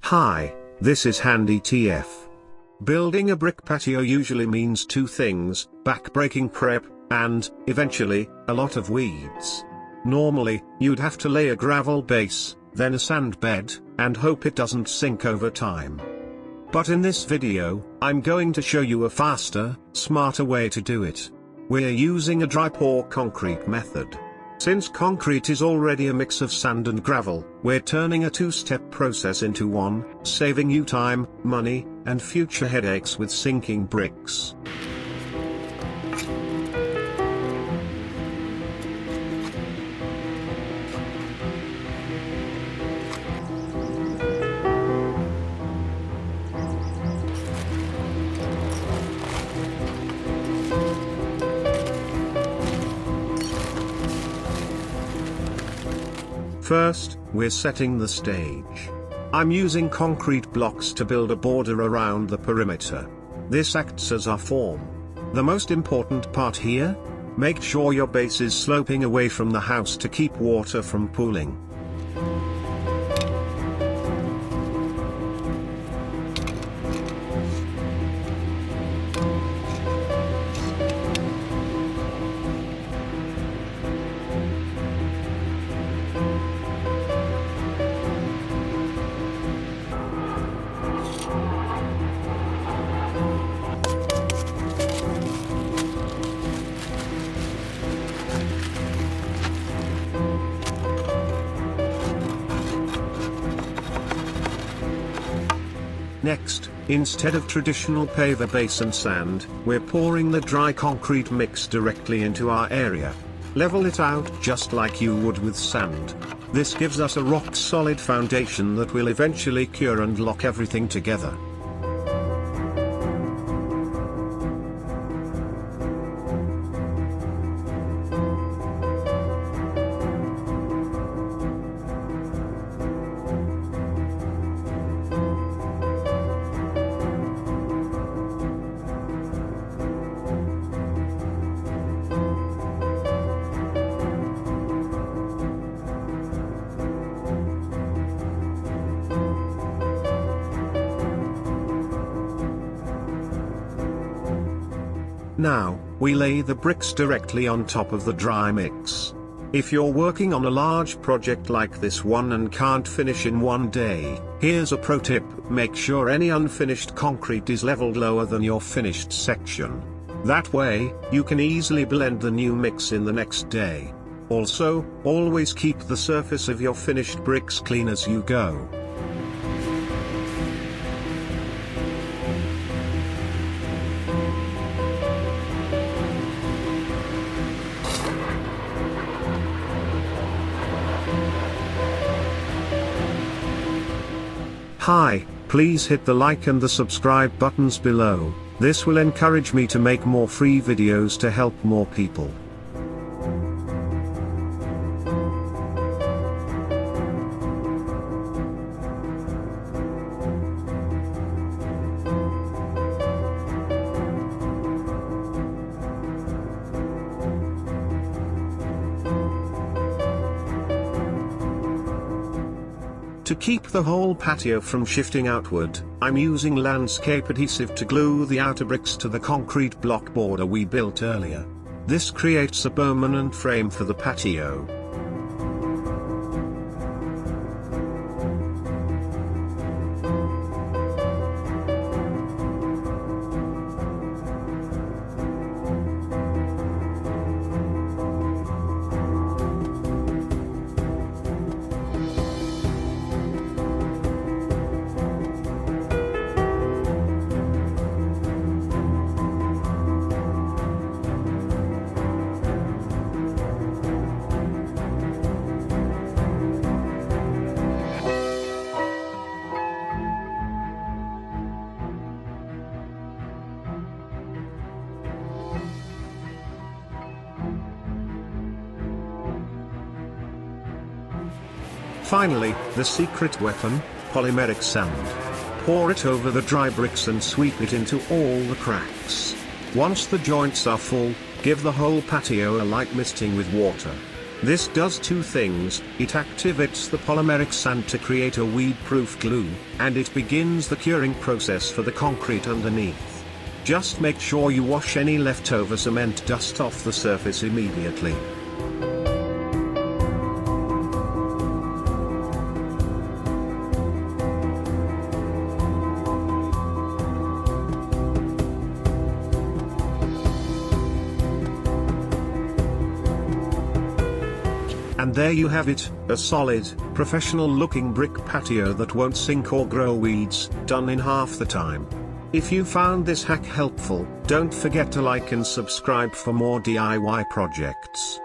Hi, this is Handy TF. Building a brick patio usually means two things: back-breaking prep, and, eventually, a lot of weeds. Normally, you'd have to lay a gravel base, then a sand bed, and hope it doesn't sink over time. But in this video, I'm going to show you a faster, smarter way to do it. We're using a dry pour concrete method. Since concrete is already a mix of sand and gravel, we're turning a two-step process into one, saving you time, money, and future headaches with sinking bricks. First, we're setting the stage. I'm using concrete blocks to build a border around the perimeter. This acts as our form. The most important part here? Make sure your base is sloping away from the house to keep water from pooling. Next, instead of traditional paver base and sand, we're pouring the dry concrete mix directly into our area. Level it out just like you would with sand. This gives us a rock-solid foundation that will eventually cure and lock everything together. Now, we lay the bricks directly on top of the dry mix. If you're working on a large project like this one and can't finish in one day, here's a pro tip: make sure any unfinished concrete is leveled lower than your finished section. That way, you can easily blend the new mix in the next day. Also, always keep the surface of your finished bricks clean as you go. Hi, please hit the like and the subscribe buttons below. This will encourage me to make more free videos to help more people. To keep the whole patio from shifting outward, I'm using landscape adhesive to glue the outer bricks to the concrete block border we built earlier. This creates a permanent frame for the patio. Finally, the secret weapon, polymeric sand. Pour it over the dry bricks and sweep it into all the cracks. Once the joints are full, give the whole patio a light misting with water. This does two things: it activates the polymeric sand to create a weed-proof glue, and it begins the curing process for the concrete underneath. Just make sure you wash any leftover cement dust off the surface immediately. And there you have it, a solid, professional-looking brick patio that won't sink or grow weeds, done in half the time. If you found this hack helpful, don't forget to like and subscribe for more DIY projects.